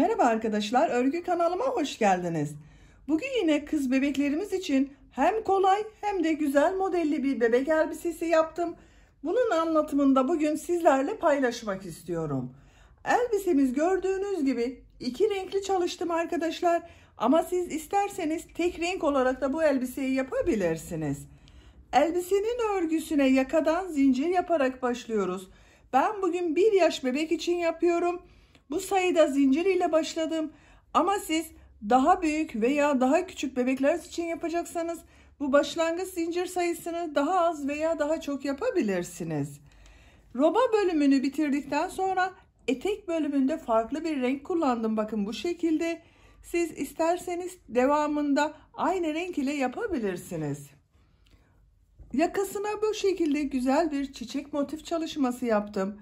Merhaba arkadaşlar, örgü kanalıma hoş geldiniz. Bugün yine kız bebeklerimiz için hem kolay hem de güzel modelli bir bebek elbisesi yaptım. Bunun anlatımını da bugün sizlerle paylaşmak istiyorum. Elbisemiz gördüğünüz gibi iki renkli çalıştım arkadaşlar. Ama siz isterseniz tek renk olarak da bu elbiseyi yapabilirsiniz. Elbisenin örgüsüne yakadan zincir yaparak başlıyoruz. Ben bugün 1 yaş bebek için yapıyorum. Bu sayıda zincir ile başladım. Ama siz daha büyük veya daha küçük bebekler için yapacaksanız bu başlangıç zincir sayısını daha az veya daha çok yapabilirsiniz. Roba bölümünü bitirdikten sonra etek bölümünde farklı bir renk kullandım. Bakın bu şekilde. Siz isterseniz devamında aynı renk ile yapabilirsiniz. Yakasına bu şekilde güzel bir çiçek motif çalışması yaptım.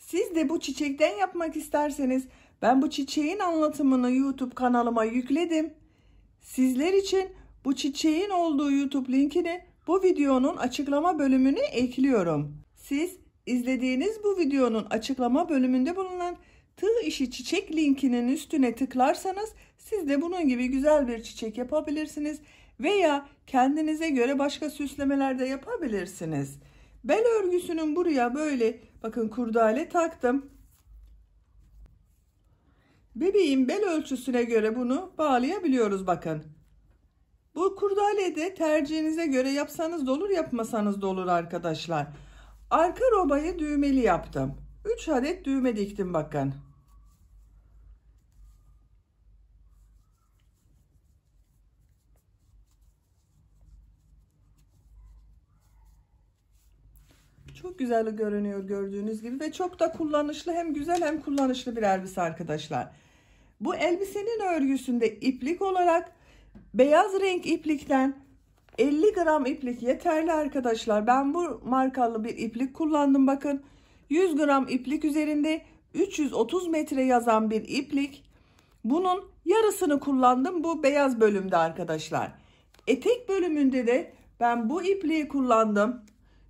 Siz de bu çiçekten yapmak isterseniz ben bu çiçeğin anlatımını YouTube kanalıma yükledim. Sizler için bu çiçeğin olduğu YouTube linkini bu videonun açıklama bölümüne ekliyorum. Siz izlediğiniz bu videonun açıklama bölümünde bulunan tığ işi çiçek linkinin üstüne tıklarsanız siz de bunun gibi güzel bir çiçek yapabilirsiniz. Veya kendinize göre başka süslemeler de yapabilirsiniz. Bel örgüsünün buraya böyle bakın kurdale taktım. Bebeğin bel ölçüsüne göre bunu bağlayabiliyoruz bakın. Bu kurdale de tercihinize göre yapsanız da olur, yapmasanız da olur arkadaşlar. Arka robayı düğmeli yaptım. 3 adet düğme diktim bakın. Çok güzel görünüyor gördüğünüz gibi ve çok da kullanışlı, hem güzel hem kullanışlı bir elbise arkadaşlar. Bu elbisenin örgüsünde iplik olarak beyaz renk iplikten 50 gram iplik yeterli arkadaşlar. Ben bu markalı bir iplik kullandım bakın. 100 gram iplik üzerinde 330 metre yazan bir iplik. Bunun yarısını kullandım bu beyaz bölümde arkadaşlar. Etek bölümünde de ben bu ipliği kullandım.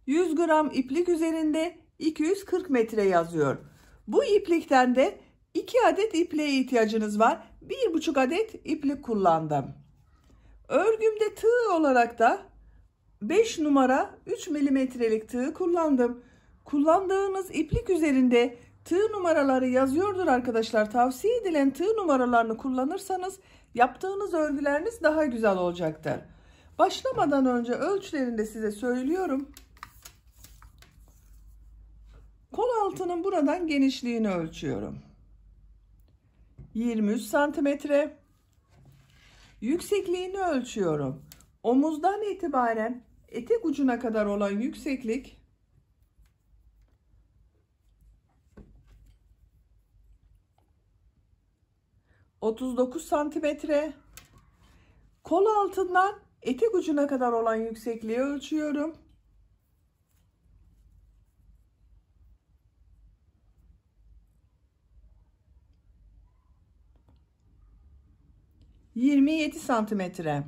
100 gram iplik üzerinde 240 metre yazıyor. Bu iplikten de 2 adet ipliğe ihtiyacınız var. 1,5 adet iplik kullandım. Örgümde tığ olarak da 5 numara 3 milimetrelik tığ kullandım. Kullandığınız iplik üzerinde tığ numaraları yazıyordur arkadaşlar. Tavsiye edilen tığ numaralarını kullanırsanız yaptığınız örgüleriniz daha güzel olacaktır. Başlamadan önce ölçülerini de size söylüyorum. Kol altının buradan genişliğini ölçüyorum. 23 santimetre. Yüksekliğini ölçüyorum. Omuzdan itibaren etek ucuna kadar olan yükseklik 39 santimetre. Kol altından etek ucuna kadar olan yüksekliği ölçüyorum. 27 santimetre.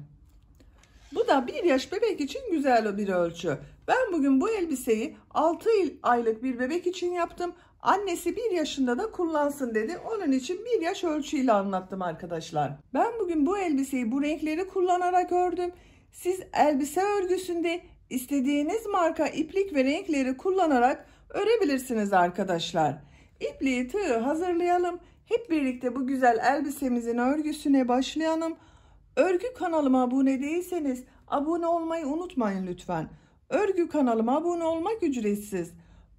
Bu da 1 yaş bebek için güzel bir ölçü. Ben bugün bu elbiseyi 6 aylık bir bebek için yaptım. Annesi 1 yaşında da kullansın dedi. Onun için 1 yaş ölçüyle anlattım arkadaşlar. Ben bugün bu elbiseyi bu renkleri kullanarak ördüm. Siz elbise örgüsünde istediğiniz marka iplik ve renkleri kullanarak örebilirsiniz arkadaşlar. İpliği, tığı hazırlayalım. Hep birlikte bu güzel elbisemizin örgüsüne başlayalım. Örgü kanalıma abone değilseniz abone olmayı unutmayın lütfen. Örgü kanalıma abone olmak ücretsiz.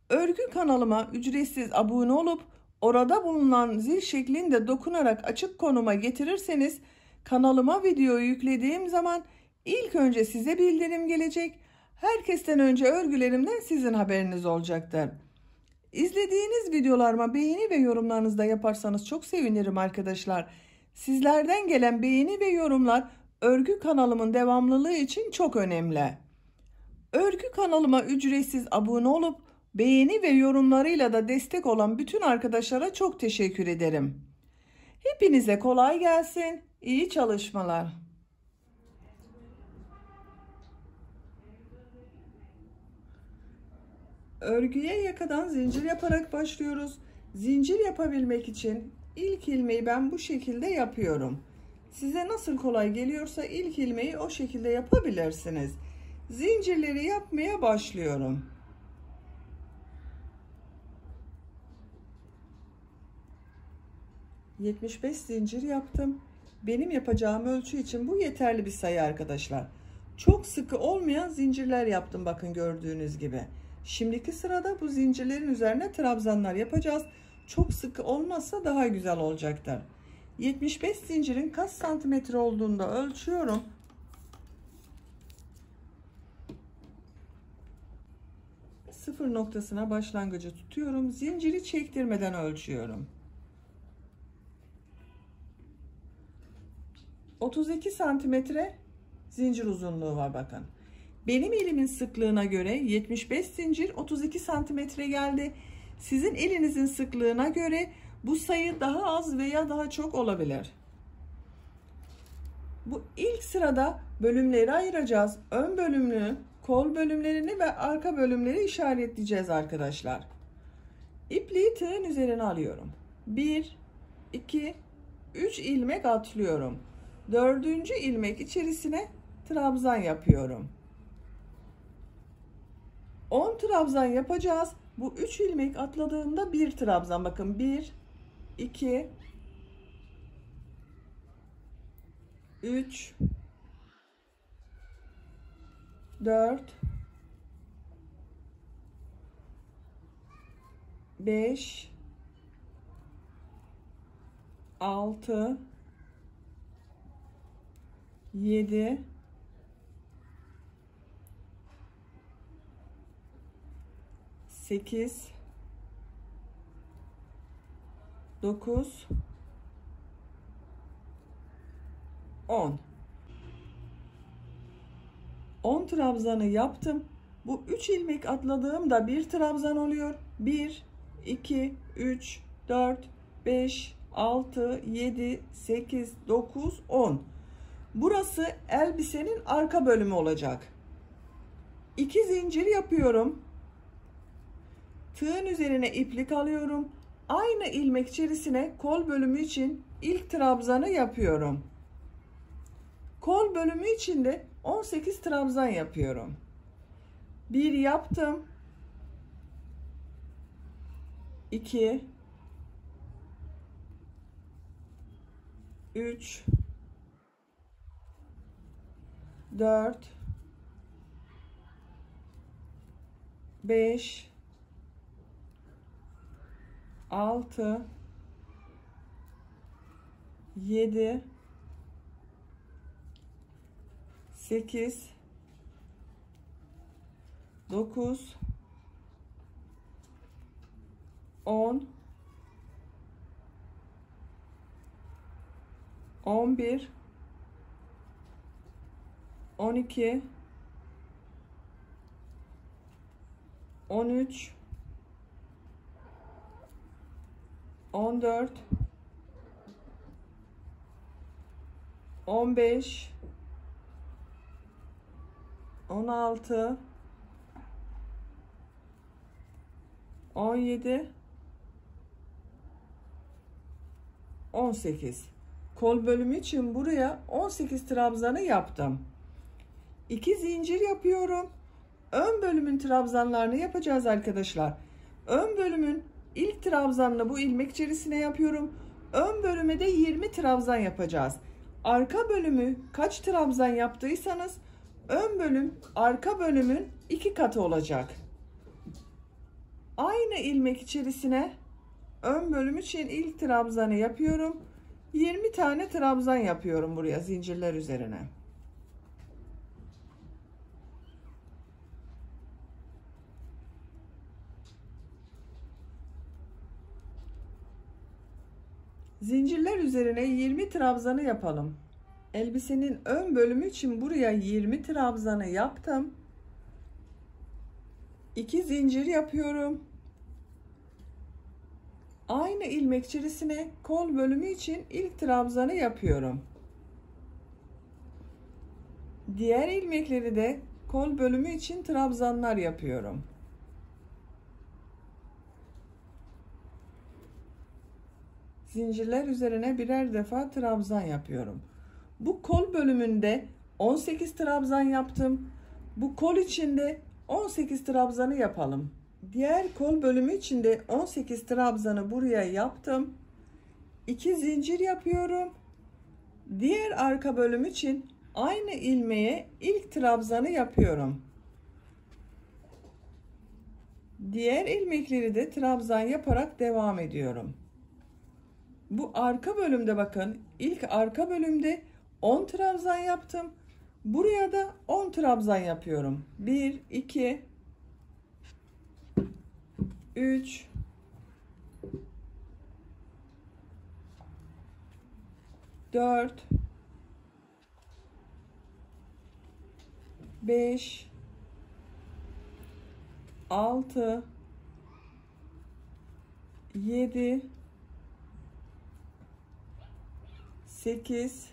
Örgü kanalıma ücretsiz abone olup orada bulunan zil şeklinde dokunarak açık konuma getirirseniz kanalıma videoyu yüklediğim zaman ilk önce size bildirim gelecek. Herkesten önce örgülerimden sizin haberiniz olacaktır. İzlediğiniz videolarıma beğeni ve yorumlarınızı da yaparsanız çok sevinirim arkadaşlar. Sizlerden gelen beğeni ve yorumlar örgü kanalımın devamlılığı için çok önemli. Örgü kanalıma ücretsiz abone olup beğeni ve yorumlarıyla da destek olan bütün arkadaşlara çok teşekkür ederim. Hepinize kolay gelsin, iyi çalışmalar. Örgüye yakadan zincir yaparak başlıyoruz. Zincir yapabilmek için İlk ilmeği ben bu şekilde yapıyorum. Size nasıl kolay geliyorsa ilk ilmeği o şekilde yapabilirsiniz. Zincirleri yapmaya başlıyorum. ...75 zincir yaptım. Benim yapacağım ölçü için bu yeterli bir sayı arkadaşlar. Çok sıkı olmayan zincirler yaptım, bakın gördüğünüz gibi. Şimdiki sırada bu zincirlerin üzerine trabzanlar yapacağız. Çok sıkı olmazsa daha güzel olacaktır. 75 zincirin kaç santimetre olduğunu da ölçüyorum. Sıfır noktasına başlangıcı tutuyorum. Zinciri çektirmeden ölçüyorum. 32 santimetre zincir uzunluğu var, bakın. Benim elimin sıklığına göre 75 zincir 32 santimetre geldi. Sizin elinizin sıklığına göre bu sayı daha az veya daha çok olabilir. Bu ilk sırada bölümleri ayıracağız. Ön bölümünü, kol bölümlerini ve arka bölümleri işaretleyeceğiz arkadaşlar. İpliği tığın üzerine alıyorum. 1, 2, 3 ilmek atlıyorum. 4. ilmek içerisine trabzan yapıyorum. 10 trabzan yapacağız. Bu 3 ilmek atladığımda bir trabzan, bakın 1, 2, 3, 4, 5, 6, 7, 8, 9, 10. 10 trabzanı yaptım. Bu 3 ilmek atladığımda bir trabzan oluyor. 1, 2, 3, 4, 5, 6, 7, 8, 9, 10. Burası elbisenin arka bölümü olacak. 2 zincir yapıyorum. Tığın üzerine iplik alıyorum. Aynı ilmek içerisine kol bölümü için ilk trabzanı yapıyorum. Kol bölümü için de 18 trabzan yapıyorum. 1 yaptım. 2, 3, 4, 5, 6, 7, 8, 9, 10, 11, 12, 13, 14, 15, 16, 17, 18. Kol bölümü için buraya 18 trabzanı yaptım. 2 zincir yapıyorum. Ön bölümün trabzanlarını yapacağız arkadaşlar. Ön bölümün ilk trabzanını bu ilmek içerisine yapıyorum. Ön bölüme de 20 trabzan yapacağız. Arka bölümü kaç trabzan yaptıysanız ön bölüm arka bölümün 2 katı olacak. Aynı ilmek içerisine ön bölüm için ilk trabzanı yapıyorum. 20 tane trabzan yapıyorum buraya zincirler üzerine. Zincirler üzerine 20 trabzanı yapalım. Elbisenin ön bölümü için buraya 20 trabzanı yaptım. 2 zincir yapıyorum. Aynı ilmek içerisine kol bölümü için ilk trabzanı yapıyorum. Diğer ilmekleri de kol bölümü için trabzanlar yapıyorum. zincirler üzerine birer defa trabzan yapıyorum. Bu kol bölümünde 18 trabzan yaptım. Bu kol içinde 18 trabzanı yapalım. Diğer kol bölümü içinde 18 trabzanı buraya yaptım. 2 zincir yapıyorum. Diğer arka bölüm için aynı ilmeğe ilk trabzanı yapıyorum. Diğer ilmekleri de trabzan yaparak devam ediyorum. Bu arka bölümde bakın, ilk arka bölümde 10 trabzan yaptım. Buraya da 10 trabzan yapıyorum. 1 2 3 4 5 6 7 8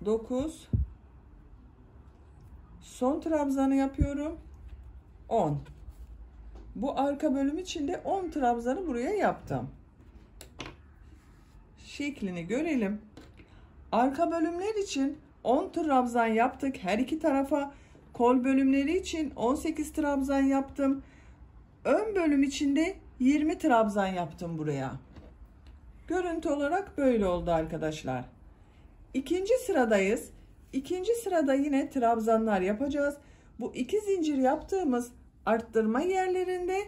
9 son trabzanı yapıyorum. 10. Bu arka bölüm için de 10 trabzanı buraya yaptım. Şeklini görelim. Arka bölümler için 10 trabzan yaptık her iki tarafa. Kol bölümleri için 18 trabzan yaptım. Ön bölüm için de 20 trabzan yaptım buraya. Görüntü olarak böyle oldu arkadaşlar. İkinci sıradayız. İkinci sırada yine trabzanlar yapacağız. Bu iki zincir yaptığımız arttırma yerlerinde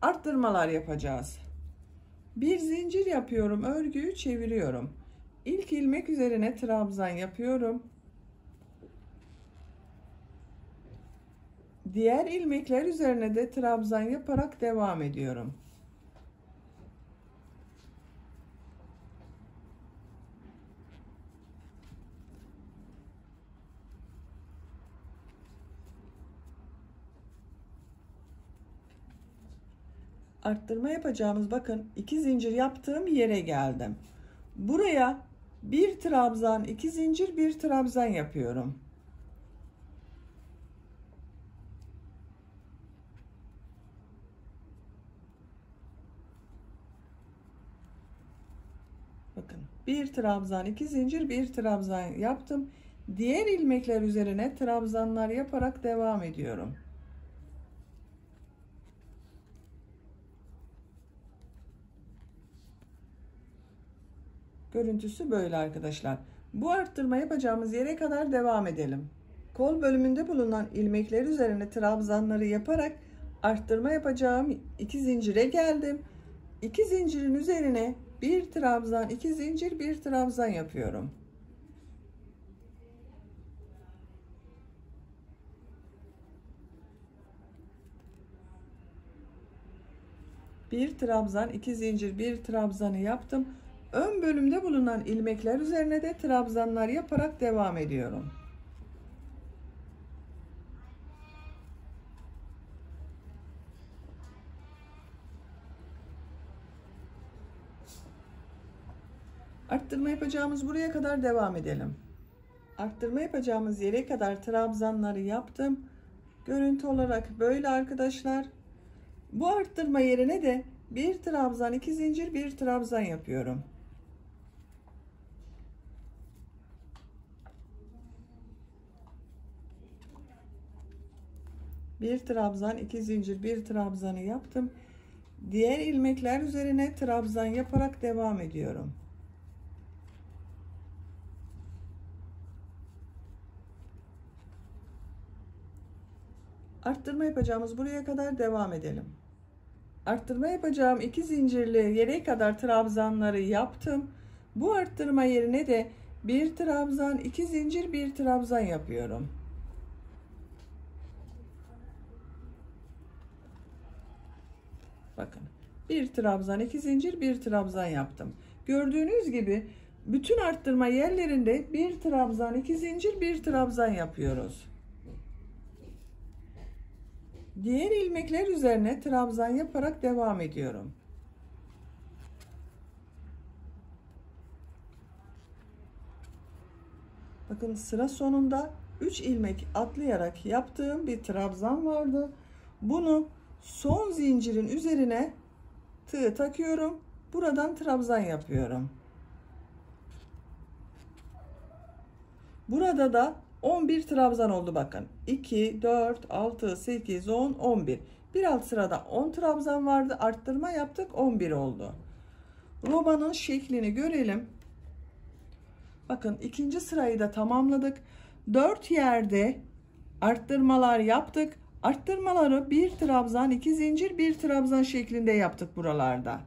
arttırmalar yapacağız. Bir zincir yapıyorum, örgüyü çeviriyorum. İlk ilmek üzerine trabzan yapıyorum. Diğer ilmekler üzerine de trabzan yaparak devam ediyorum. Arttırma yapacağımız bakın iki zincir yaptığım yere geldim. Buraya bir trabzan, iki zincir, bir trabzan yapıyorum. Bakın bir trabzan, iki zincir, bir trabzan yaptım. Diğer ilmekler üzerine trabzanlar yaparak devam ediyorum. Görüntüsü böyle arkadaşlar. Bu arttırma yapacağımız yere kadar devam edelim. Kol bölümünde bulunan ilmekler üzerine trabzanları yaparak arttırma yapacağım iki zincire geldim. İki zincirin üzerine bir trabzan, iki zincir, bir trabzan yapıyorum. Bir trabzan, iki zincir, bir trabzanı yaptım. Ön bölümde bulunan ilmekler üzerine de trabzanlar yaparak devam ediyorum. Arttırma yapacağımız buraya kadar devam edelim. Arttırma yapacağımız yere kadar trabzanları yaptım. Görüntü olarak böyle arkadaşlar. Bu arttırma yerine de bir trabzan, iki zincir, bir trabzan yapıyorum. Bir trabzan, iki zincir, bir trabzanı yaptım. Diğer ilmekler üzerine trabzan yaparak devam ediyorum. Arttırma yapacağımız buraya kadar devam edelim. Arttırma yapacağım iki zincirli yere kadar trabzanları yaptım. Bu arttırma yerine de bir trabzan, iki zincir, bir trabzan yapıyorum. Bakın bir trabzan, iki zincir, bir trabzan yaptım. Gördüğünüz gibi bütün arttırma yerlerinde bir trabzan, iki zincir, bir trabzan yapıyoruz. Diğer ilmekler üzerine trabzan yaparak devam ediyorum. Bakın sıra sonunda 3 ilmek atlayarak yaptığım bir trabzan vardı. Bunu son zincirin üzerine Tığ takıyorum. Buradan trabzan yapıyorum. Burada da 11 trabzan oldu bakın. 2, 4, 6, 8, 10, 11. Bir alt sırada 10 trabzan vardı. Arttırma yaptık. 11 oldu. Robanın şeklini görelim. Bakın ikinci sırayı da tamamladık. 4 yerde arttırmalar yaptık. Arttırmaları 1 trabzan, 2 zincir, 1 trabzan şeklinde yaptık buralarda.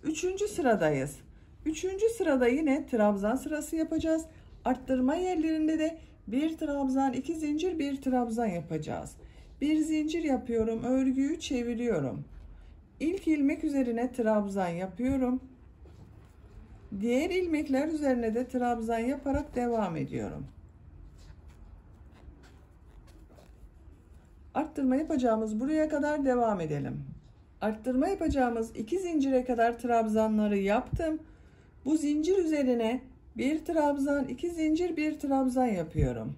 Üçüncü sıradayız. Üçüncü sırada yine trabzan sırası yapacağız. Arttırma yerlerinde de 1 trabzan, 2 zincir, 1 trabzan yapacağız. Bir zincir yapıyorum, örgüyü çeviriyorum. İlk ilmek üzerine trabzan yapıyorum. Diğer ilmekler üzerine de trabzan yaparak devam ediyorum. Arttırma yapacağımız buraya kadar devam edelim. Arttırma yapacağımız 2 zincire kadar trabzanları yaptım. Bu zincir üzerine 1 trabzan, 2 zincir, 1 trabzan yapıyorum.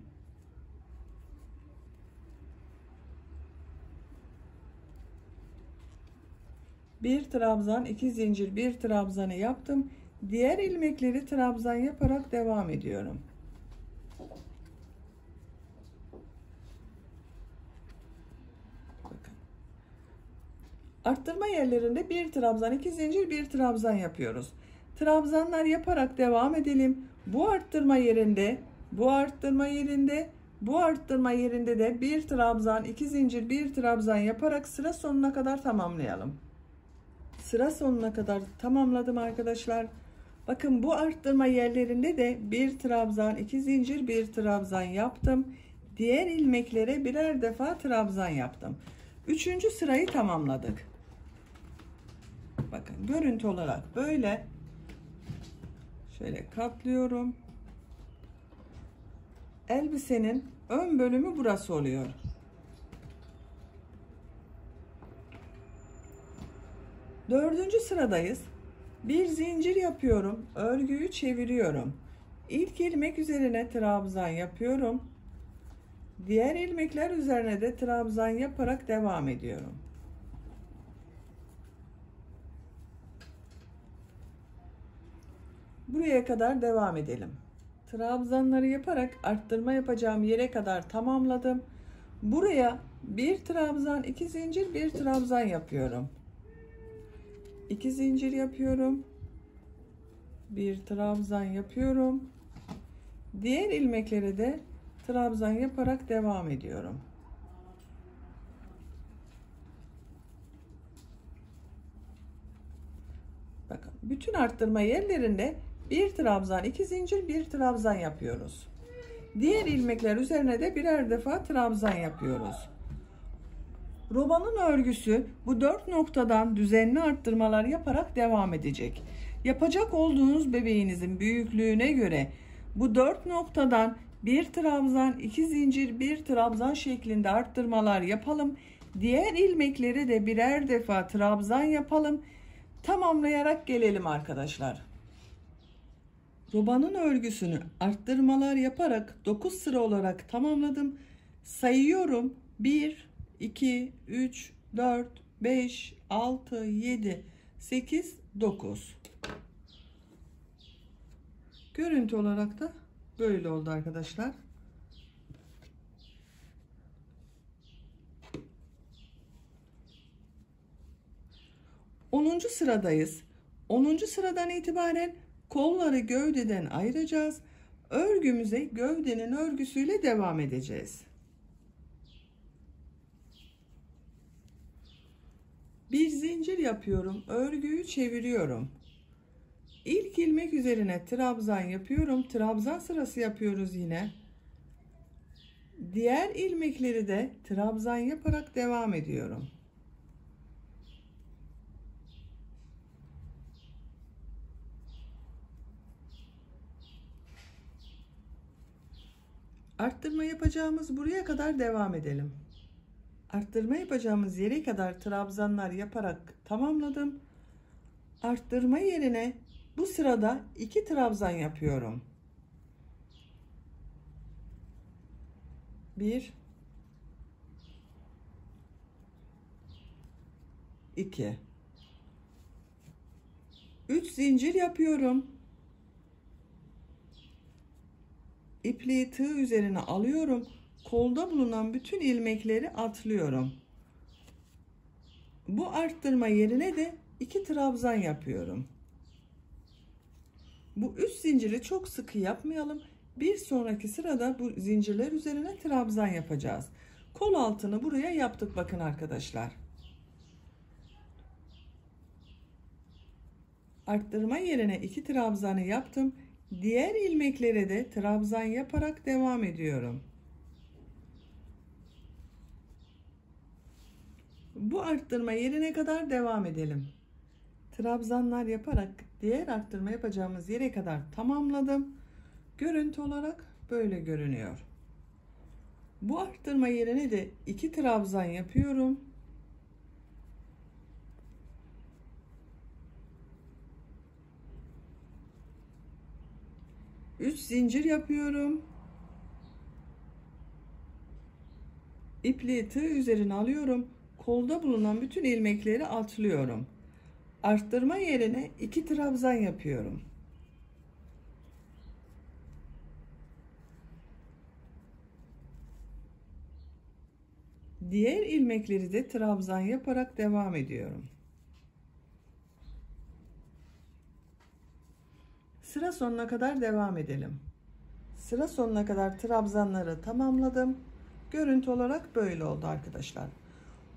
Bir trabzan, 2 zincir, 1 trabzanı yaptım. Diğer ilmekleri trabzan yaparak devam ediyorum. Bakın. Arttırma yerlerinde 1 trabzan, 2 zincir, 1 trabzan yapıyoruz. Trabzanlar yaparak devam edelim. Bu arttırma yerinde, bu arttırma yerinde, bu arttırma yerinde de 1 trabzan, 2 zincir, 1 trabzan yaparak sıra sonuna kadar tamamlayalım. Sıra sonuna kadar tamamladım arkadaşlar. Bakın bu arttırma yerlerinde de 1 trabzan, 2 zincir, 1 trabzan yaptım. Diğer ilmeklere birer defa trabzan yaptım. Üçüncü sırayı tamamladık. Bakın görüntü olarak böyle. Şöyle katlıyorum. Elbisenin ön bölümü burası oluyor. Dördüncü sıradayız. Bir zincir yapıyorum. Örgüyü çeviriyorum. İlk ilmek üzerine trabzan yapıyorum. Diğer ilmekler üzerine de trabzan yaparak devam ediyorum. Buraya kadar devam edelim. Trabzanları yaparak arttırma yapacağım yere kadar tamamladım. Buraya bir trabzan, 2 zincir, 1 trabzan yapıyorum. 2 zincir yapıyorum. 1 trabzan yapıyorum. Diğer ilmekleri de trabzan yaparak devam ediyorum. Bakın bütün arttırma yerlerinde 1 trabzan, 2 zincir, 1 trabzan yapıyoruz. Diğer ilmekler üzerine de birer defa trabzan yapıyoruz. Robanın örgüsü bu 4 noktadan düzenli arttırmalar yaparak devam edecek. Yapacak olduğunuz bebeğinizin büyüklüğüne göre bu 4 noktadan 1 trabzan, 2 zincir, 1 trabzan şeklinde arttırmalar yapalım. Diğer ilmekleri de birer defa trabzan yapalım. Tamamlayarak gelelim arkadaşlar. Robanın örgüsünü arttırmalar yaparak 9 sıra olarak tamamladım. Sayıyorum. 1, 2, 3, 4, 5, 6, 7, 8, 9. Görüntü olarak da böyle oldu arkadaşlar. Onuncu sıradayız. 10. sıradan itibaren kolları gövdeden ayıracağız. Örgümüze gövdenin örgüsüyle devam edeceğiz. Bir zincir yapıyorum. Örgüyü çeviriyorum. İlk ilmek üzerine trabzan yapıyorum. Trabzan sırası yapıyoruz yine. Diğer ilmekleri de trabzan yaparak devam ediyorum. Arttırma yapacağımız buraya kadar devam edelim. Arttırma yapacağımız yere kadar trabzanlar yaparak tamamladım. Arttırma yerine bu sırada 2 trabzan yapıyorum. 1 2 zincir yapıyorum. İpliği tığ üzerine alıyorum. Kolda bulunan bütün ilmekleri atlıyorum. Bu arttırma yerine de 2 trabzan yapıyorum. Bu 3 zinciri çok sıkı yapmayalım. Bir sonraki sırada bu zincirler üzerine trabzan yapacağız. Kol altını buraya yaptık bakın arkadaşlar. Arttırma yerine 2 trabzanı yaptım. Diğer ilmeklere de trabzan yaparak devam ediyorum. Bu arttırma yerine kadar devam edelim. Trabzanlar yaparak diğer arttırma yapacağımız yere kadar tamamladım. Görüntü olarak böyle görünüyor. Bu arttırma yerine de 2 trabzan yapıyorum. Üç zincir yapıyorum. İpliği tığ üzerine alıyorum. Kolda bulunan bütün ilmekleri atlıyorum. Arttırma yerine 2 trabzan yapıyorum. Diğer ilmekleri de trabzan yaparak devam ediyorum. Sıra sonuna kadar devam edelim. Sıra sonuna kadar trabzanları tamamladım. Görüntü olarak böyle oldu arkadaşlar.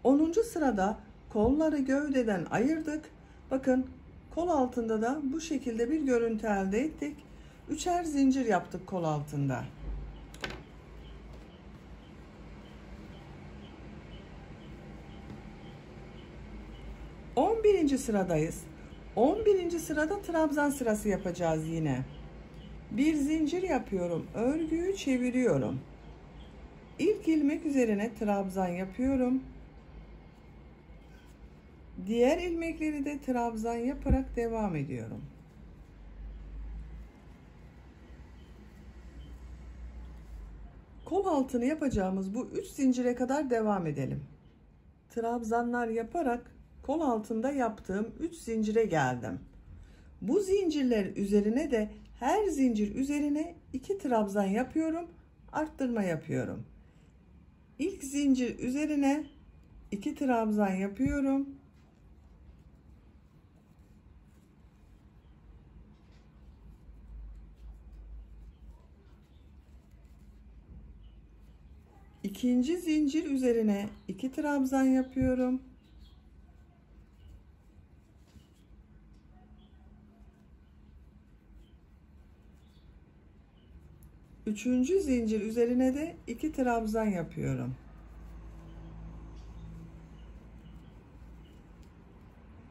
10. sırada kolları gövdeden ayırdık. Bakın kol altında da bu şekilde bir görüntü elde ettik. 3'er zincir yaptık kol altında. Birinci sıradayız. 11. sırada trabzan sırası yapacağız yine. Bir zincir yapıyorum. Örgüyü çeviriyorum. İlk ilmek üzerine trabzan yapıyorum. Diğer ilmekleri de trabzan yaparak devam ediyorum. Kol altını yapacağımız bu 3 zincire kadar devam edelim. Trabzanlar yaparak kol altında yaptığım 3 zincire geldim. Bu zincirler üzerine de her zincir üzerine 2 trabzan yapıyorum, arttırma yapıyorum. İlk zincir üzerine 2 trabzan yapıyorum. İkinci zincir üzerine 2 trabzan yapıyorum. Üçüncü zincir üzerine de 2 trabzan yapıyorum.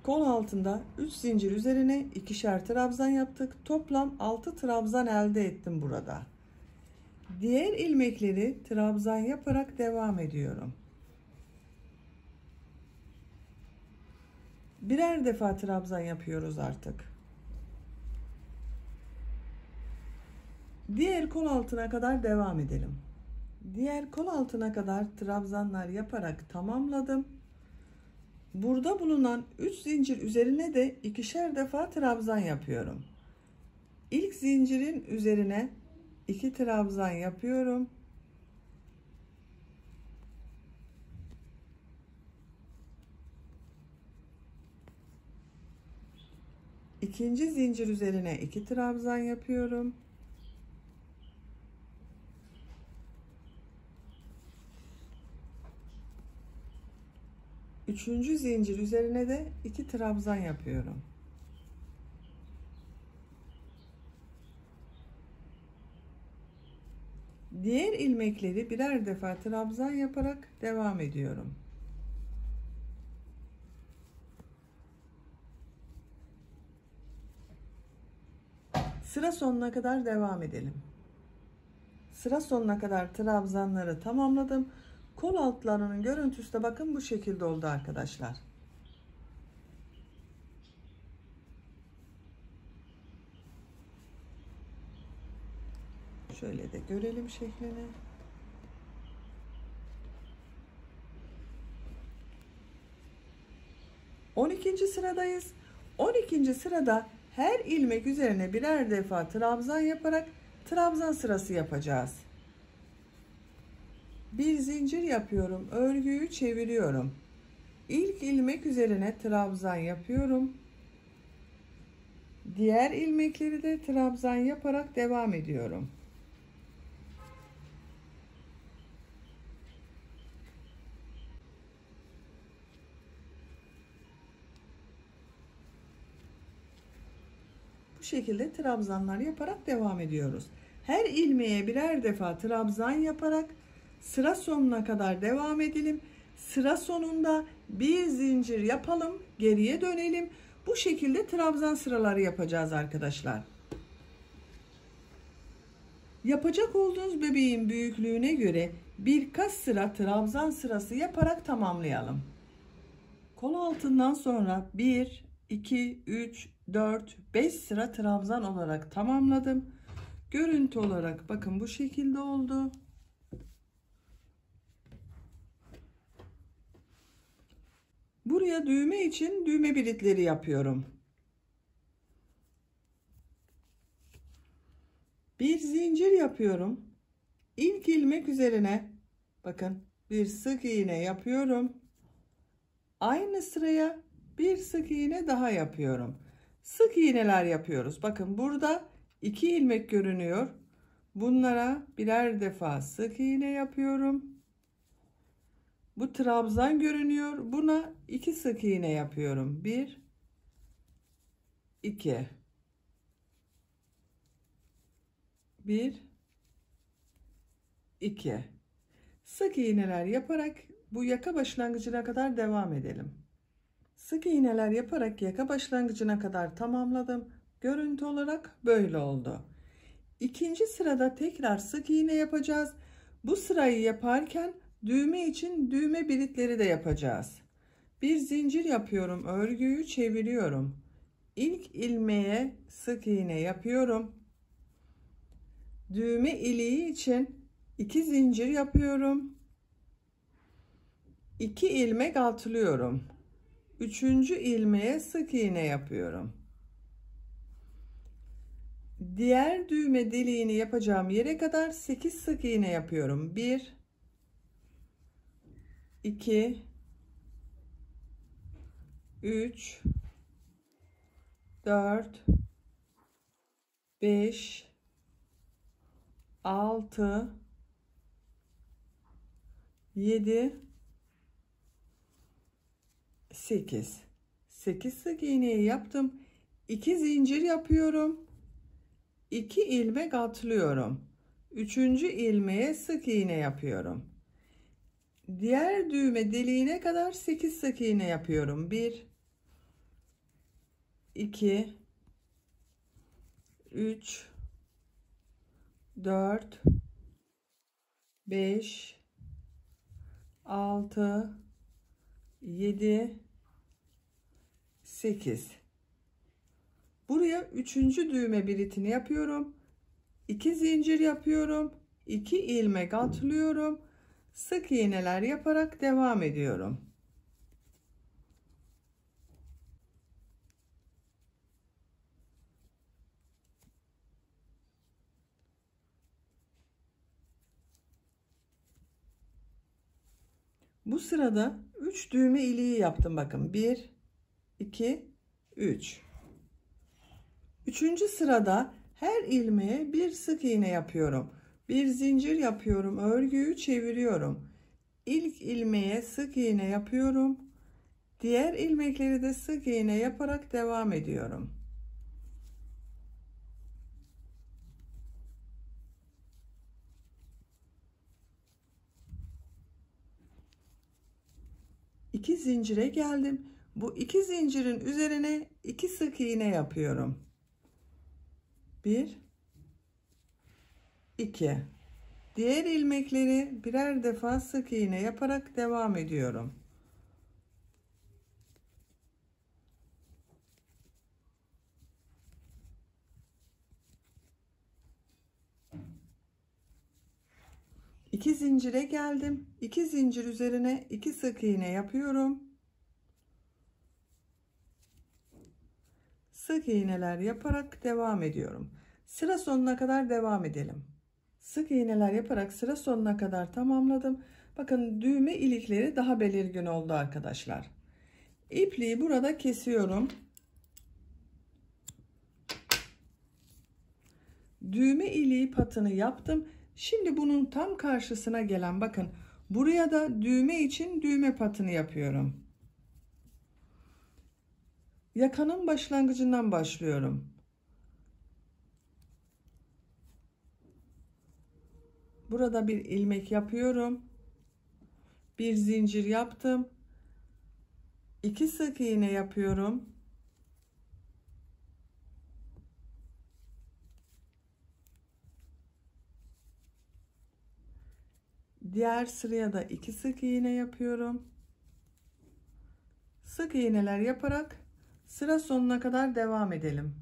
Kol altında 3 zincir üzerine 2'şer trabzan yaptık. Toplam 6 trabzan elde ettim burada. Diğer ilmekleri trabzan yaparak devam ediyorum. Birer defa trabzan yapıyoruz artık. Diğer kol altına kadar devam edelim. Diğer kol altına kadar trabzanlar yaparak tamamladım. Burada bulunan 3 zincir üzerine de 2'şer defa trabzan yapıyorum. İlk zincirin üzerine 2 trabzan yapıyorum. İkinci zincir üzerine 2 trabzan yapıyorum. Üçüncü zincir üzerine de 2 trabzan yapıyorum. Diğer ilmekleri birer defa trabzan yaparak devam ediyorum. Sıra sonuna kadar devam edelim. Sıra sonuna kadar trabzanları tamamladım. Kol altlarının görüntüsü de bakın bu şekilde oldu arkadaşlar. Şöyle de görelim şeklini. On ikinci sıradayız. 12. sırada Her ilmek üzerine birer defa trabzan yaparak trabzan sırası yapacağız. Bir zincir yapıyorum, örgüyü çeviriyorum. İlk ilmek üzerine trabzan yapıyorum. Diğer ilmekleri de trabzan yaparak devam ediyorum. Bu şekilde trabzanlar yaparak devam ediyoruz. Her ilmeğe birer defa trabzan yaparak sıra sonuna kadar devam edelim. Sıra sonunda bir zincir yapalım, geriye dönelim. Bu şekilde trabzan sıraları yapacağız arkadaşlar. Yapacak olduğunuz bebeğin büyüklüğüne göre birkaç sıra trabzan sırası yaparak tamamlayalım. Kol altından sonra 1, 2, 3, 4, 5 sıra trabzan olarak tamamladım. Görüntü olarak bakın bu şekilde oldu. Buraya düğme için düğme bilitleri yapıyorum. Bir zincir yapıyorum. İlk ilmek üzerine bakın bir sık iğne yapıyorum. Aynı sıraya bir sık iğne daha yapıyorum. Sık iğneler yapıyoruz. Bakın burada 2 ilmek görünüyor. Bunlara birer defa sık iğne yapıyorum. Bu trabzan görünüyor. Buna 2 sık iğne yapıyorum. 1 2 1 2 sık iğneler yaparak bu yaka başlangıcına kadar devam edelim. Sık iğneler yaparak yaka başlangıcına kadar tamamladım. Görüntü olarak böyle oldu. İkinci sırada tekrar sık iğne yapacağız. Bu sırayı yaparken düğme için düğme bilitleri de yapacağız. Bir zincir yapıyorum, örgüyü çeviriyorum. İlk ilmeğe sık iğne yapıyorum. Düğme iliği için 2 zincir yapıyorum. 2 ilmek altılıyorum. 3. ilmeğe sık iğne yapıyorum. Diğer düğme deliğini yapacağım yere kadar 8 sık iğne yapıyorum. 1 2 3 4 5 6 7 8 sık iğneyi yaptım. 2 zincir yapıyorum. 2 ilmek atlıyorum. 3. ilmeğe sık iğne yapıyorum. Diğer düğme deliğine kadar 8 sık iğne yapıyorum. 1 2 3 4 5 6 7 8 buraya 3. düğme bilitini yapıyorum. 2 zincir yapıyorum. 2 ilmek atlıyorum. Sık iğneler yaparak devam ediyorum. Bu sırada 3 düğme iliği yaptım. Bakın 1 2 3. Üçüncü sırada her ilmeğe bir sık iğne yapıyorum. Bir zincir yapıyorum. Örgüyü çeviriyorum. İlk ilmeğe sık iğne yapıyorum. Diğer ilmekleri de sık iğne yaparak devam ediyorum. İki zincire geldim. Bu 2 zincirin üzerine 2 sık iğne yapıyorum. 1 2 diğer ilmekleri birer defa sık iğne yaparak devam ediyorum. İki zincire geldim. 2 zincir üzerine 2 sık iğne yapıyorum. sık iğneler yaparak devam ediyorum. Sıra sonuna kadar devam edelim. Sık iğneler yaparak sıra sonuna kadar tamamladım. Bakın düğme ilikleri daha belirgin oldu arkadaşlar. İpliği burada kesiyorum. Düğme iliği patını yaptım. Şimdi bunun tam karşısına gelen bakın buraya da düğme için düğme patını yapıyorum. Yakanın başlangıcından başlıyorum. Burada bir ilmek yapıyorum. Bir zincir yaptım. 2 sık iğne yapıyorum. Diğer sıraya da 2 sık iğne yapıyorum. Sık iğneler yaparak sıra sonuna kadar devam edelim.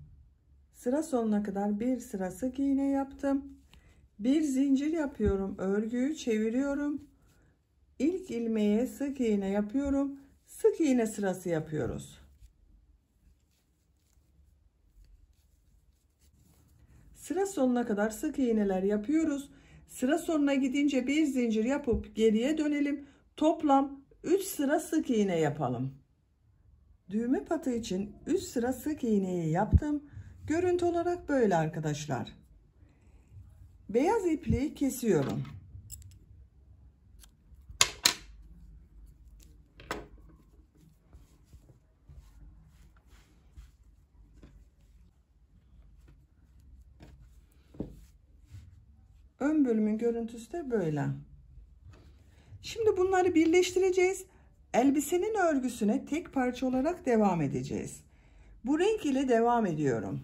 Sıra sonuna kadar bir sıra sık iğne yaptım. Bir zincir yapıyorum. Örgüyü çeviriyorum. İlk ilmeğe sık iğne yapıyorum. Sık iğne sırası yapıyoruz. Sıra sonuna kadar sık iğneler yapıyoruz. Sıra sonuna gidince bir zincir yapıp geriye dönelim. Toplam 3 sıra sık iğne yapalım. Düğme patı için 3 sıra sık iğneyi yaptım. Görüntü olarak böyle arkadaşlar. Beyaz ipliği kesiyorum. Ön bölümün görüntüsü de böyle. Şimdi bunları birleştireceğiz. Elbisenin örgüsüne tek parça olarak devam edeceğiz. Bu renk ile devam ediyorum.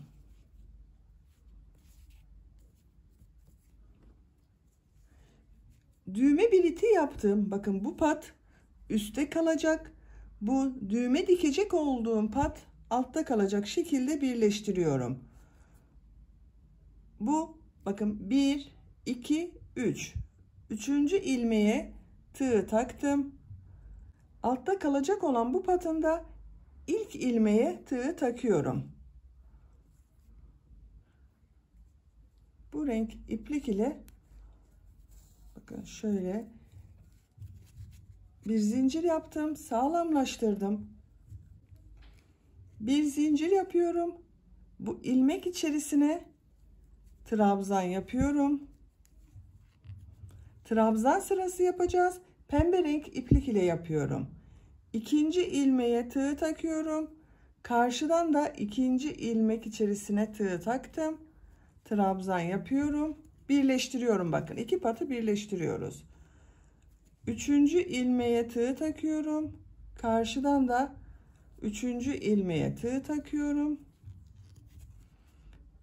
Düğme biliti yaptım. Bakın bu pat üstte kalacak. Bu düğme dikecek olduğum pat altta kalacak şekilde birleştiriyorum. Bu bakın 1, 2, 3. Üçüncü ilmeğe tığ taktım. Altta kalacak olan bu patında ilk ilmeğe tığ takıyorum. Bu renk iplik ile bakın şöyle bir zincir yaptım, sağlamlaştırdım. Bir zincir yapıyorum. Bu ilmek içerisine trabzan yapıyorum. Trabzan sırası yapacağız. Pembe renk iplik ile yapıyorum. İkinci ilmeğe tığ takıyorum. Karşıdan da ikinci ilmek içerisine tığ taktım. Trabzan yapıyorum. Birleştiriyorum bakın. İki patı birleştiriyoruz. Üçüncü ilmeğe tığ takıyorum. Karşıdan da üçüncü ilmeğe tığ takıyorum.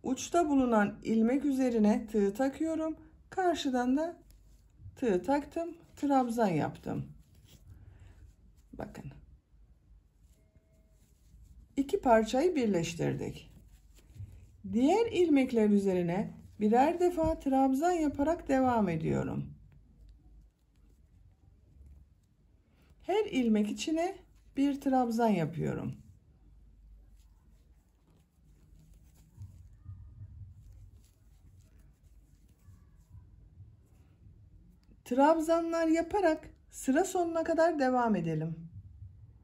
Uçta bulunan ilmek üzerine tığ takıyorum. Karşıdan da tığ taktım. Trabzan yaptım. Bakın. İki parçayı birleştirdik. Diğer ilmekler üzerine birer defa trabzan yaparak devam ediyorum. Her ilmek içine bir trabzan yapıyorum. Trabzanlar yaparak sıra sonuna kadar devam edelim.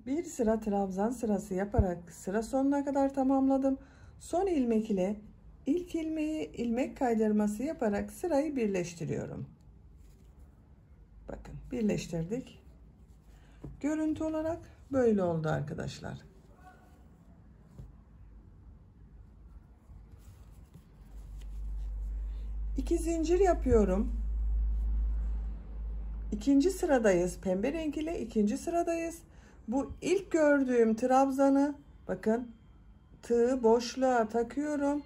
Bir sıra trabzan sırası yaparak sıra sonuna kadar tamamladım. Son ilmek ile ilk ilmeği ilmek kaydırması yaparak sırayı birleştiriyorum. Bakın birleştirdik. Görüntü olarak böyle oldu arkadaşlar. İki zincir yapıyorum. İkinci sıradayız. Pembe renk ile ikinci sıradayız. Bu ilk gördüğüm trabzanı bakın tığı boşluğa takıyorum.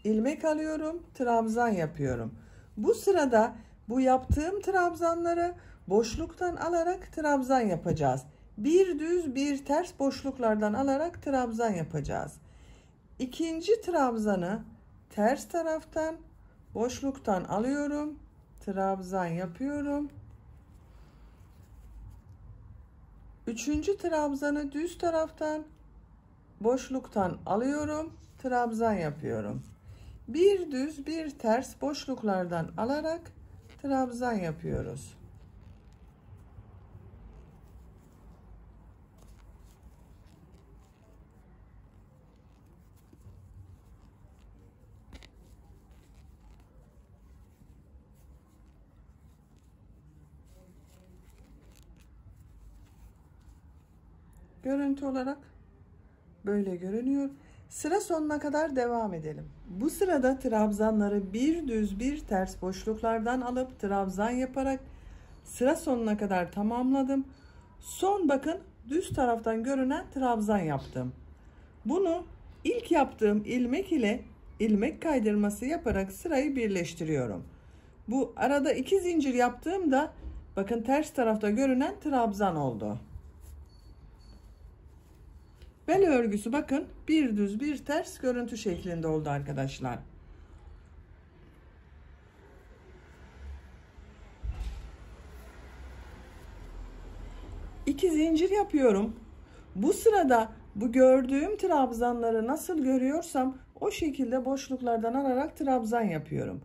İlmek alıyorum. Trabzan yapıyorum. Bu sırada bu yaptığım trabzanları boşluktan alarak trabzan yapacağız. Bir düz bir ters boşluklardan alarak trabzan yapacağız. İkinci trabzanı ters taraftan boşluktan alıyorum. Trabzan yapıyorum. Üçüncü trabzanı düz taraftan boşluktan alıyorum, trabzan yapıyorum. Bir düz bir ters boşluklardan alarak trabzan yapıyoruz. Görüntü olarak böyle görünüyor. Sıra sonuna kadar devam edelim. Bu sırada trabzanları bir düz bir ters boşluklardan alıp trabzan yaparak sıra sonuna kadar tamamladım. Son bakın düz taraftan görünen trabzan yaptım. Bunu ilk yaptığım ilmek ile ilmek kaydırması yaparak sırayı birleştiriyorum. Bu arada 2 zincir yaptığımda bakın ters tarafta görünen trabzan oldu. Bel örgüsü bakın bir düz bir ters görüntü şeklinde oldu arkadaşlar. İki zincir yapıyorum. Bu sırada bu gördüğüm trabzanları nasıl görüyorsam o şekilde boşluklardan alarak trabzan yapıyorum.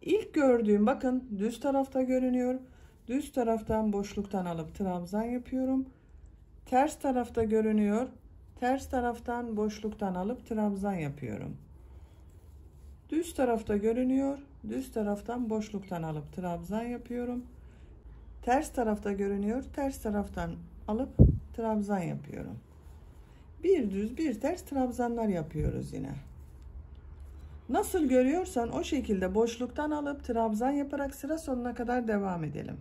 İlk gördüğüm bakın düz tarafta görünüyor. Düz taraftan boşluktan alıp trabzan yapıyorum. Ters tarafta görünüyor. Ters taraftan boşluktan alıp trabzan yapıyorum. Düz tarafta görünüyor. Düz taraftan boşluktan alıp trabzan yapıyorum. Ters tarafta görünüyor. Ters taraftan alıp trabzan yapıyorum. Bir düz bir ters trabzanlar yapıyoruz yine. Nasıl görüyorsan o şekilde boşluktan alıp trabzan yaparak sıra sonuna kadar devam edelim.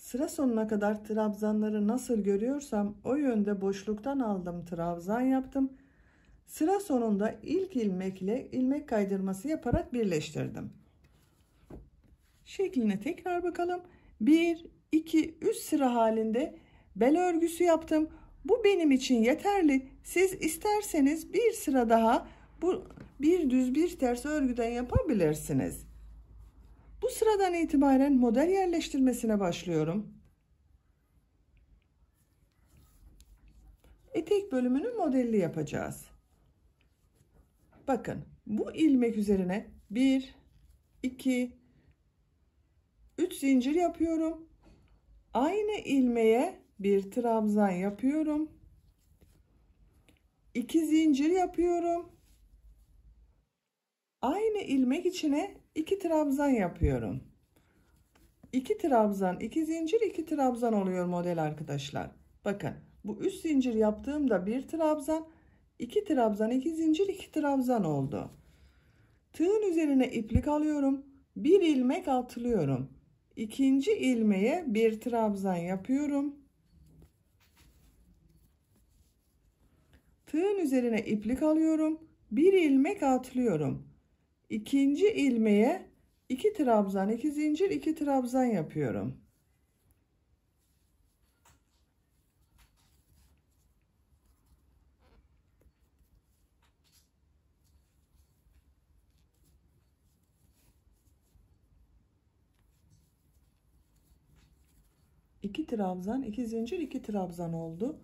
Sıra sonuna kadar trabzanları nasıl görüyorsam o yönde boşluktan aldım, trabzan yaptım. Sıra sonunda ilk ilmekle ilmek kaydırması yaparak birleştirdim. Şekline tekrar bakalım. 1 2 3 sıra halinde bel örgüsü yaptım. Bu benim için yeterli. Siz isterseniz bir sıra daha bu bir düz bir ters örgüden yapabilirsiniz. Bu sıradan itibaren model yerleştirmesine başlıyorum. Etek bölümünün modelini yapacağız. Bakın bu ilmek üzerine 1 2 3 zincir yapıyorum. Aynı ilmeğe bir trabzan yapıyorum. 2 zincir yapıyorum. Aynı ilmek içine 2 trabzan yapıyorum. 2 trabzan, 2 zincir, 2 trabzan oluyor model arkadaşlar. Bakın bu 3 zincir yaptığımda 1 trabzan, 2 trabzan, 2 zincir, 2 trabzan oldu. Tığın üzerine iplik alıyorum. Bir ilmek atlıyorum. İkinci ilmeğe bir trabzan yapıyorum. Tığın üzerine iplik alıyorum. Bir ilmek atlıyorum. İkinci ilmeğe 2 trabzan, 2 zincir, 2 trabzan yapıyorum. İki trabzan, 2 zincir, 2 trabzan oldu.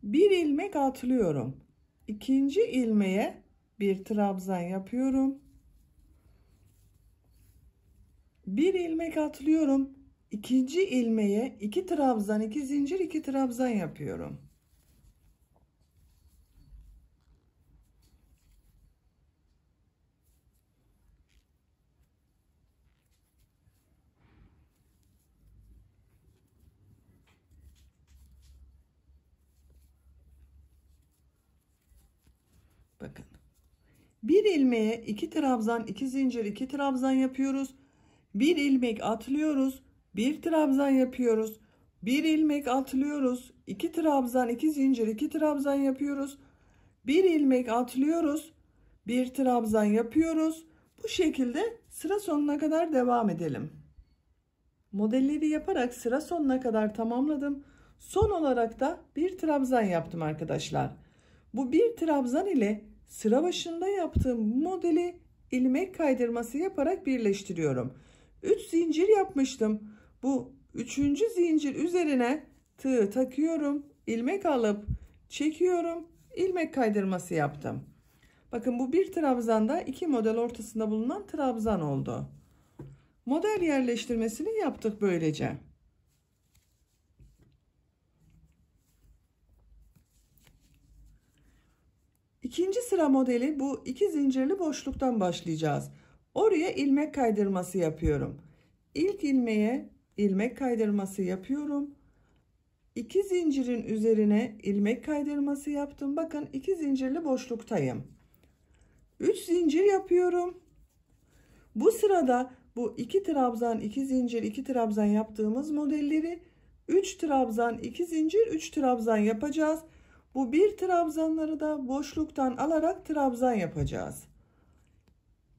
Bir ilmek atlıyorum. İkinci ilmeğe bir trabzan yapıyorum. Bir ilmek atlıyorum. İkinci ilmeğe 2 trabzan, 2 zincir, 2 trabzan yapıyorum. Bakın. Bir ilmeğe 2 trabzan, 2 zincir, 2 trabzan yapıyoruz. Bir ilmek atlıyoruz. Bir trabzan yapıyoruz. Bir ilmek atlıyoruz. 2 trabzan, 2 zincir, 2 trabzan yapıyoruz. Bir ilmek atlıyoruz. Bir trabzan yapıyoruz. Bu şekilde sıra sonuna kadar devam edelim. Modelleri yaparak sıra sonuna kadar tamamladım. Son olarak da bir trabzan yaptım arkadaşlar. Bu bir trabzan ile sıra başında yaptığım modeli ilmek kaydırması yaparak birleştiriyorum. 3 zincir yapmıştım. Bu 3. zincir üzerine tığ takıyorum. İlmek alıp çekiyorum. ilmek kaydırması yaptım. Bakın bu bir trabzanda 2 model ortasında bulunan trabzan oldu. Model yerleştirmesini yaptık böylece. İkinci sıra modeli bu 2 zincirli boşluktan başlayacağız. Oraya ilmek kaydırması yapıyorum. İlk ilmeğe ilmek kaydırması yapıyorum. 2 zincirin üzerine ilmek kaydırması yaptım. Bakın 2 zincirli boşluktayım. 3 zincir yapıyorum. Bu sırada bu 2 trabzan 2 zincir 2 trabzan yaptığımız modelleri 3 trabzan 2 zincir 3 trabzan yapacağız. Bu bir trabzanları da boşluktan alarak trabzan yapacağız.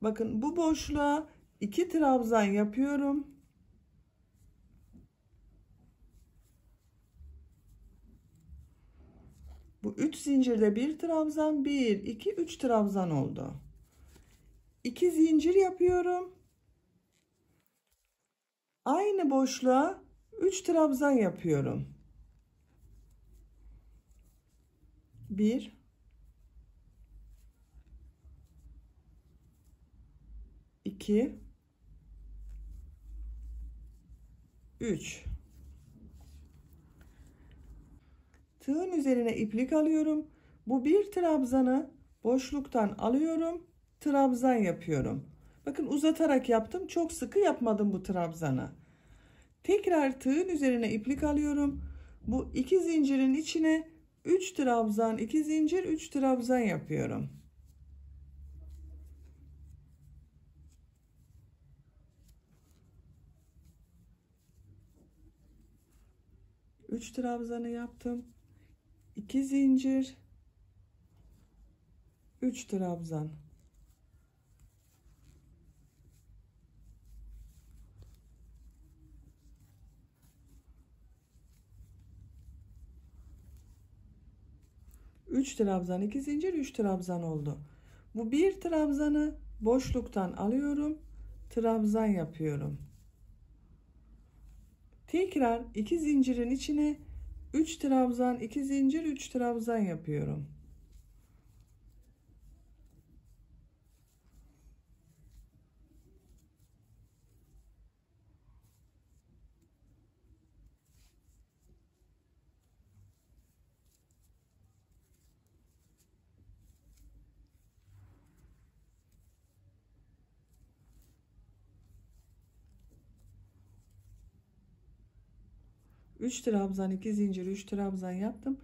Bakın bu boşluğa 2 trabzan yapıyorum. Bu 3 zincirde bir trabzan 1 2 3 trabzan oldu. 2 zincir yapıyorum. Aynı boşluğa 3 trabzan yapıyorum. 1 2 3. Tığın üzerine iplik alıyorum. Bu bir trabzanı boşluktan alıyorum. Trabzan yapıyorum. Bakın uzatarak yaptım. Çok sıkı yapmadım bu trabzanı. Tekrar tığın üzerine iplik alıyorum. Bu 2 zincirin içine 3 trabzan, 2 zincir, 3 trabzan yapıyorum. Üç trabzanı yaptım. 2 zincir, 3 trabzan. Üç trabzan, 2 zincir, 3 trabzan oldu. Bu bir trabzanı boşluktan alıyorum. Trabzan yapıyorum. Tekrar 2 zincirin içine 3 trabzan, 2 zincir, 3 trabzan yapıyorum. Üç trabzan, 2 zincir, 3 trabzan yaptım.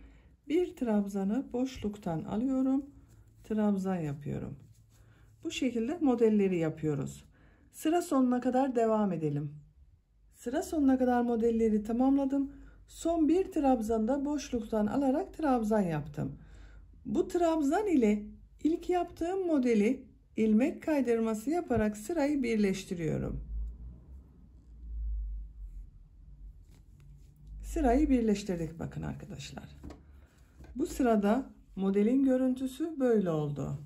Bir trabzanı boşluktan alıyorum. Trabzan yapıyorum. Bu şekilde modelleri yapıyoruz. Sıra sonuna kadar devam edelim. Sıra sonuna kadar modelleri tamamladım. Son bir trabzanda boşluktan alarak trabzan yaptım. Bu trabzan ile ilk yaptığım modeli ilmek kaydırması yaparak sırayı birleştiriyorum. Sırayı birleştirdik bakın arkadaşlar. Bu sırada modelin görüntüsü böyle oldu.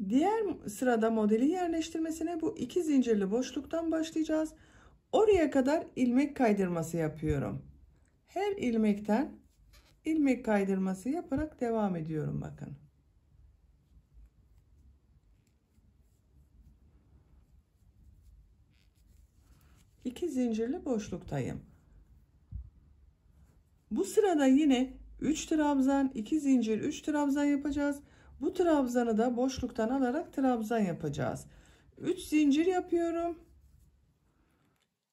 Diğer sırada modelin yerleştirmesine bu 2 zincirli boşluktan başlayacağız. Oraya kadar ilmek kaydırması yapıyorum. Her ilmekten ilmek kaydırması yaparak devam ediyorum bakın. İki zincirli boşluktayım. Bu sırada yine 3 trabzan, 2 zincir, 3 trabzan yapacağız. Bu trabzanı da boşluktan alarak trabzan yapacağız. 3 zincir yapıyorum.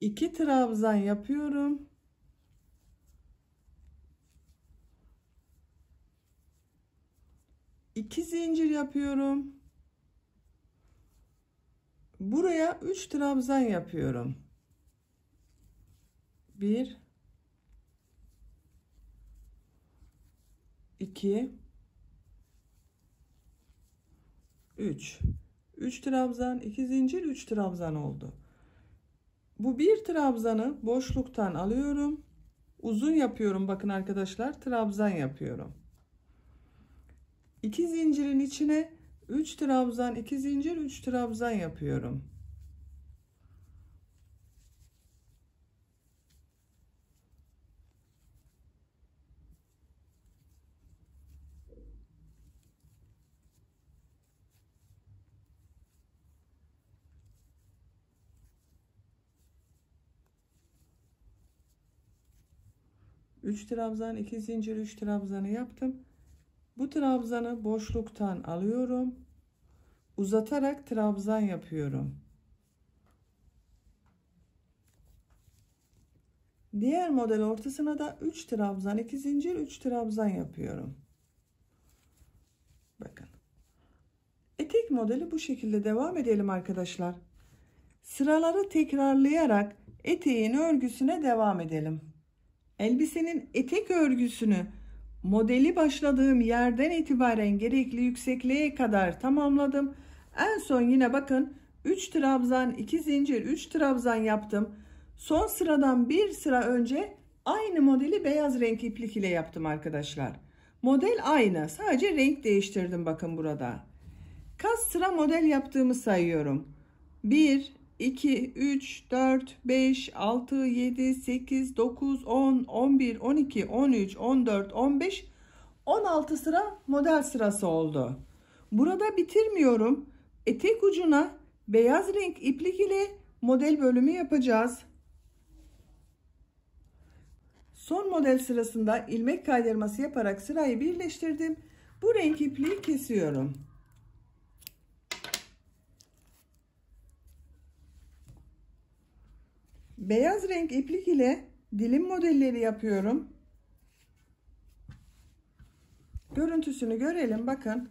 2 trabzan yapıyorum. 2 zincir yapıyorum. Buraya 3 trabzan yapıyorum. 1 2 3 3 trabzan, 2 zincir, 3 trabzan oldu. Bu bir trabzanı boşluktan alıyorum. Uzun yapıyorum bakın arkadaşlar, trabzan yapıyorum. 2 zincirin içine 3 trabzan, 2 zincir, 3 trabzan yapıyorum. 3 trabzan, 2 zincir, 3 trabzanı yaptım. Bu trabzanı boşluktan alıyorum. Uzatarak trabzan yapıyorum. Diğer model ortasına da 3 trabzan, 2 zincir, 3 trabzan yapıyorum. Bakın. Etek modeli bu şekilde devam edelim arkadaşlar. Sıraları tekrarlayarak eteğin örgüsüne devam edelim. Elbisenin etek örgüsünü modeli başladığım yerden itibaren gerekli yüksekliğe kadar tamamladım. En son yine bakın 3 trabzan, 2 zincir, 3 trabzan yaptım. Son sıradan bir sıra önce aynı modeli beyaz renk iplik ile yaptım arkadaşlar. Model aynı, sadece renk değiştirdim bakın burada. Kaç sıra model yaptığımı sayıyorum. 1, 2, 3, 4, 5, 6, 7, 8, 9, 10, 11, 12, 13, 14, 15, 16 sıra model sırası oldu. Burada bitirmiyorum. Etek ucuna beyaz renk iplik ile model bölümü yapacağız. Son model sırasında ilmek kaydırması yaparak sırayı birleştirdim. Bu renk ipliği kesiyorum. Beyaz renk iplik ile dilim modelleri yapıyorum. Görüntüsünü görelim bakın.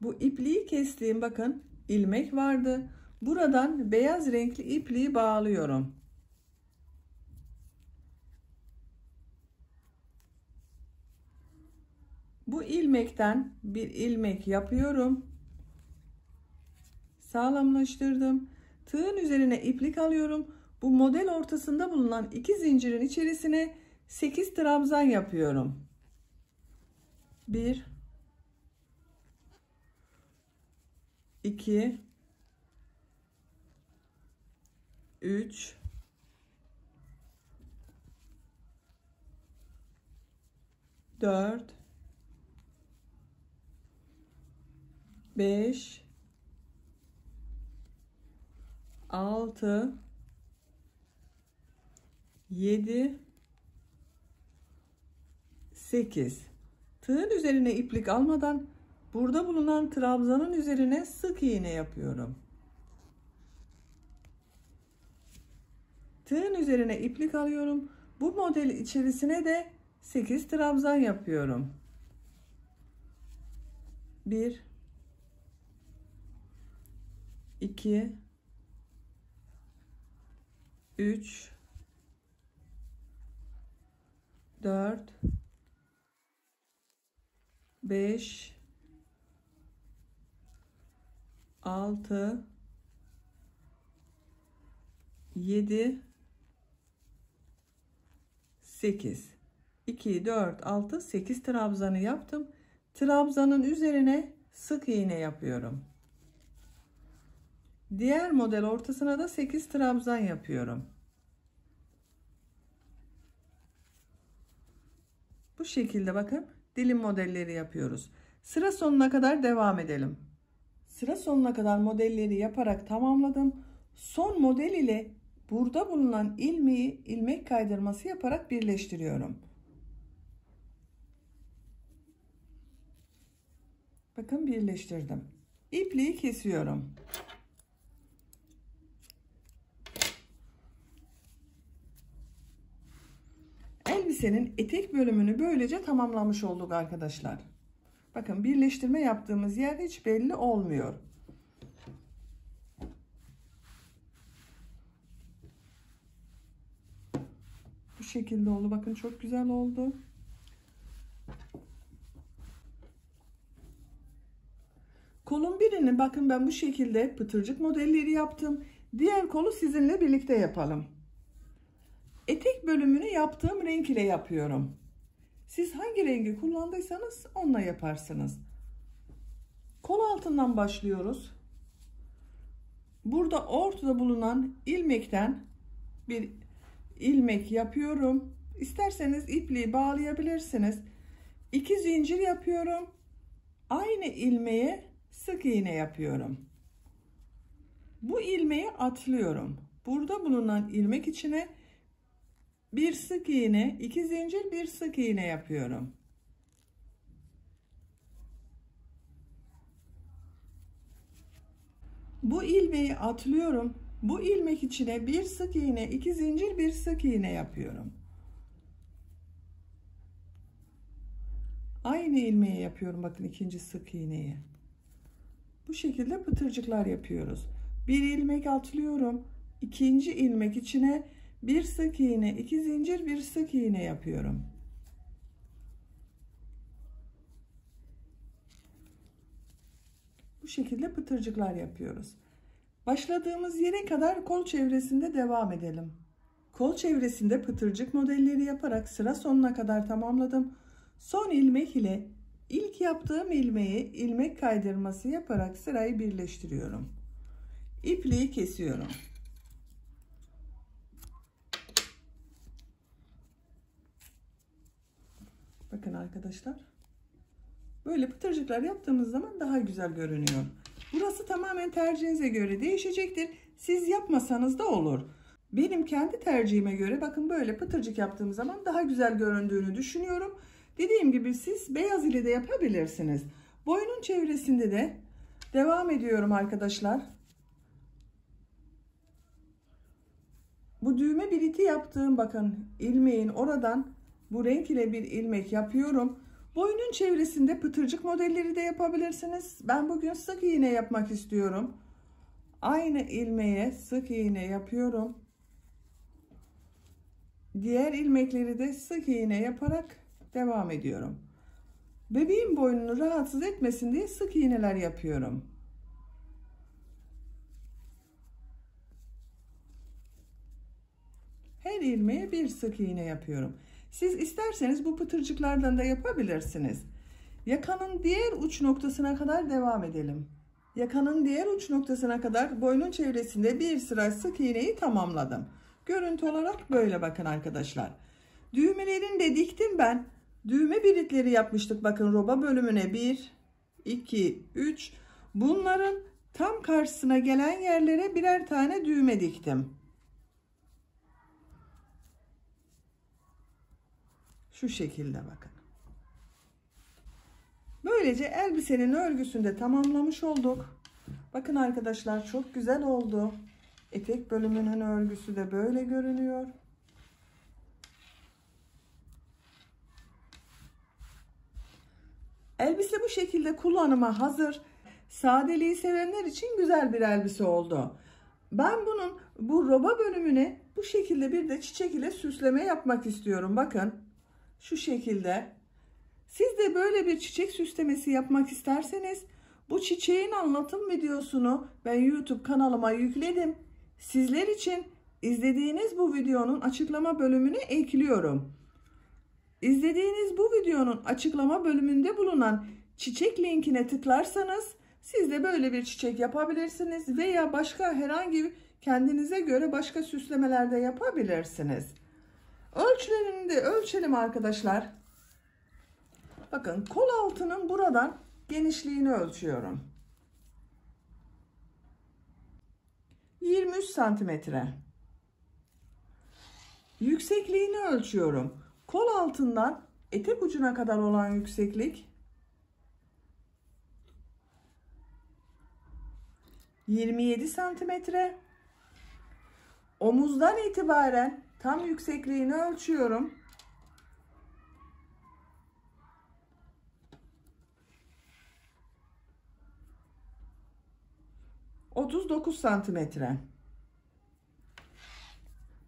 Bu ipliği kestiğim bakın ilmek vardı. Buradan beyaz renkli ipliği bağlıyorum. Bu ilmekten bir ilmek yapıyorum. Sağlamlaştırdım. Tığın üzerine iplik alıyorum. Bu model ortasında bulunan 2 zincirin içerisine 8 trabzan yapıyorum. 1 2 3 4 5 6 7 8. Tığın üzerine iplik almadan burada bulunan trabzanın üzerine sık iğne yapıyorum. Tığın üzerine iplik alıyorum. Bu model içerisine de 8 trabzan yapıyorum. 1 2 3 4 5 6 7 8 2 4 6 8 trabzanı yaptım. Trabzanın üzerine sık iğne yapıyorum. Diğer model ortasına da 8 trabzan yapıyorum. Bu şekilde bakın dilim modelleri yapıyoruz. Sıra sonuna kadar devam edelim. Sıra sonuna kadar modelleri yaparak tamamladım. Son model ile burada bulunan ilmeği ilmek kaydırması yaparak birleştiriyorum. Bakın birleştirdim. İpliği kesiyorum. Elbisenin etek bölümünü böylece tamamlamış olduk arkadaşlar. Bakın birleştirme yaptığımız yer hiç belli olmuyor. Bu şekilde oldu. Bakın çok güzel oldu. Kolun birini bakın ben bu şekilde pıtırcık modelleri yaptım. Diğer kolu sizinle birlikte yapalım. Etek bölümünü yaptığım renk ile yapıyorum. Siz hangi rengi kullandıysanız onunla yaparsınız. Kol altından başlıyoruz. Burada ortada bulunan ilmekten bir ilmek yapıyorum. İsterseniz ipliği bağlayabilirsiniz. 2 zincir yapıyorum. Aynı ilmeğe sık iğne yapıyorum. Bu ilmeği atlıyorum. Burada bulunan ilmek içine bir sık iğne, 2 zincir, bir sık iğne yapıyorum. Bu ilmeği atlıyorum. Bu ilmek içine bir sık iğne, 2 zincir, bir sık iğne yapıyorum. Aynı ilmeği yapıyorum. Bakın ikinci sık iğneyi. Bu şekilde pıtırcıklar yapıyoruz. Bir ilmek atlıyorum. İkinci ilmek içine bir sık iğne, 2 zincir, bir sık iğne yapıyorum. Bu şekilde pıtırcıklar yapıyoruz. Başladığımız yere kadar kol çevresinde devam edelim. Kol çevresinde pıtırcık modelleri yaparak sıra sonuna kadar tamamladım. Son ilmek ile ilk yaptığım ilmeği ilmek kaydırması yaparak sırayı birleştiriyorum. İpliği kesiyorum. Bakın arkadaşlar. Böyle pıtırcıklar yaptığımız zaman daha güzel görünüyor. Burası tamamen tercihinize göre değişecektir. Siz yapmasanız da olur. Benim kendi tercihime göre bakın böyle pıtırcık yaptığım zaman daha güzel göründüğünü düşünüyorum. Dediğim gibi siz beyaz ile de yapabilirsiniz. Boynun çevresinde de devam ediyorum arkadaşlar. Bu düğme biriti yaptığım bakın ilmeğin oradan bu renk ile bir ilmek yapıyorum. Boynun çevresinde pıtırcık modelleri de yapabilirsiniz. Ben bugün sık iğne yapmak istiyorum. Aynı ilmeğe sık iğne yapıyorum. Diğer ilmekleri de sık iğne yaparak devam ediyorum. Bebeğin boynunu rahatsız etmesin diye sık iğneler yapıyorum. Her ilmeğe bir sık iğne yapıyorum. Siz isterseniz bu pıtırcıklardan da yapabilirsiniz. Yakanın diğer uç noktasına kadar devam edelim. Yakanın diğer uç noktasına kadar boynun çevresinde bir sıra sık iğneyi tamamladım. Görüntü olarak böyle bakın arkadaşlar. Düğmelerini de diktim ben. Düğme biritleri yapmıştık bakın roba bölümüne 1, 2, 3. Bunların tam karşısına gelen yerlere birer tane düğme diktim. Şu şekilde bakın. Böylece elbisenin örgüsünü de tamamlamış olduk. Bakın arkadaşlar çok güzel oldu. Etek bölümünün örgüsü de böyle görünüyor. Elbise bu şekilde kullanıma hazır. Sadeliği sevenler için güzel bir elbise oldu. Ben bunun bu roba bölümüne bu şekilde bir de çiçek ile süsleme yapmak istiyorum. Bakın şu şekilde. Siz de böyle bir çiçek süslemesi yapmak isterseniz bu çiçeğin anlatım videosunu ben YouTube kanalıma yükledim. Sizler için izlediğiniz bu videonun açıklama bölümüne ekliyorum. İzlediğiniz bu videonun açıklama bölümünde bulunan çiçek linkine tıklarsanız siz de böyle bir çiçek yapabilirsiniz veya başka herhangi kendinize göre başka süslemeler de yapabilirsiniz. Ölçülerini de ölçelim arkadaşlar. Bakın kol altının buradan genişliğini ölçüyorum. 23 santimetre. Yüksekliğini ölçüyorum. Kol altından etek ucuna kadar olan yükseklik 27 santimetre. Omuzdan itibaren tam yüksekliğini ölçüyorum. 39 santimetre.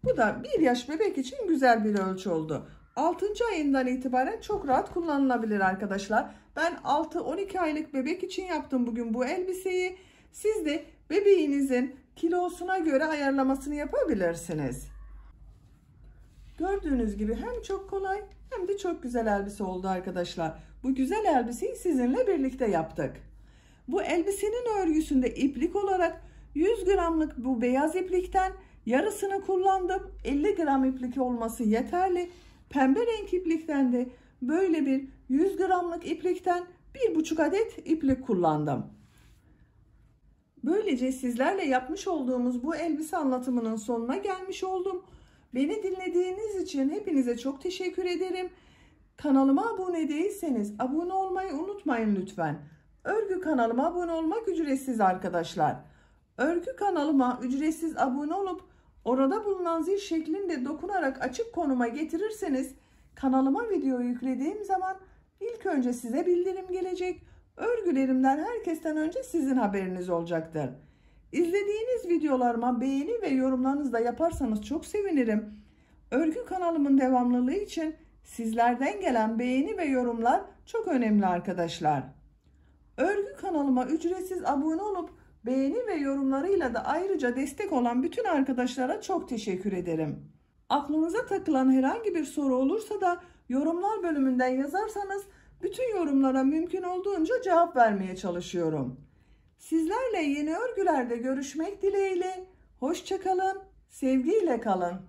Bu da 1 yaş bebek için güzel bir ölçü oldu. 6. ayından itibaren çok rahat kullanılabilir arkadaşlar. Ben 6-12 aylık bebek için yaptım bugün bu elbiseyi. Siz de bebeğinizin kilosuna göre ayarlamasını yapabilirsiniz. Gördüğünüz gibi hem çok kolay hem de çok güzel elbise oldu arkadaşlar. Bu güzel elbiseyi sizinle birlikte yaptık. Bu elbisenin örgüsünde iplik olarak 100 gramlık bu beyaz iplikten yarısını kullandım. 50 gram iplik olması yeterli. Pembe renk iplikten de böyle bir 100 gramlık iplikten 1,5 adet iplik kullandım. Böylece sizlerle yapmış olduğumuz bu elbise anlatımının sonuna gelmiş oldum. Beni dinlediğiniz için hepinize çok teşekkür ederim. Kanalıma abone değilseniz abone olmayı unutmayın lütfen. Örgü kanalıma abone olmak ücretsiz arkadaşlar. Örgü kanalıma ücretsiz abone olup orada bulunan zil şeklinde dokunarak açık konuma getirirseniz kanalıma video yüklediğim zaman ilk önce size bildirim gelecek. Örgülerimden herkesten önce sizin haberiniz olacaktır. İzlediğiniz videolarıma beğeni ve yorumlarınızı da yaparsanız çok sevinirim. Örgü kanalımın devamlılığı için sizlerden gelen beğeni ve yorumlar çok önemli arkadaşlar. Örgü kanalıma ücretsiz abone olup beğeni ve yorumlarıyla da ayrıca destek olan bütün arkadaşlara çok teşekkür ederim. Aklınıza takılan herhangi bir soru olursa da yorumlar bölümünden yazarsanız bütün yorumlara mümkün olduğunca cevap vermeye çalışıyorum. Sizlerle yeni örgülerde görüşmek dileğiyle. Hoşça kalın, sevgiyle kalın.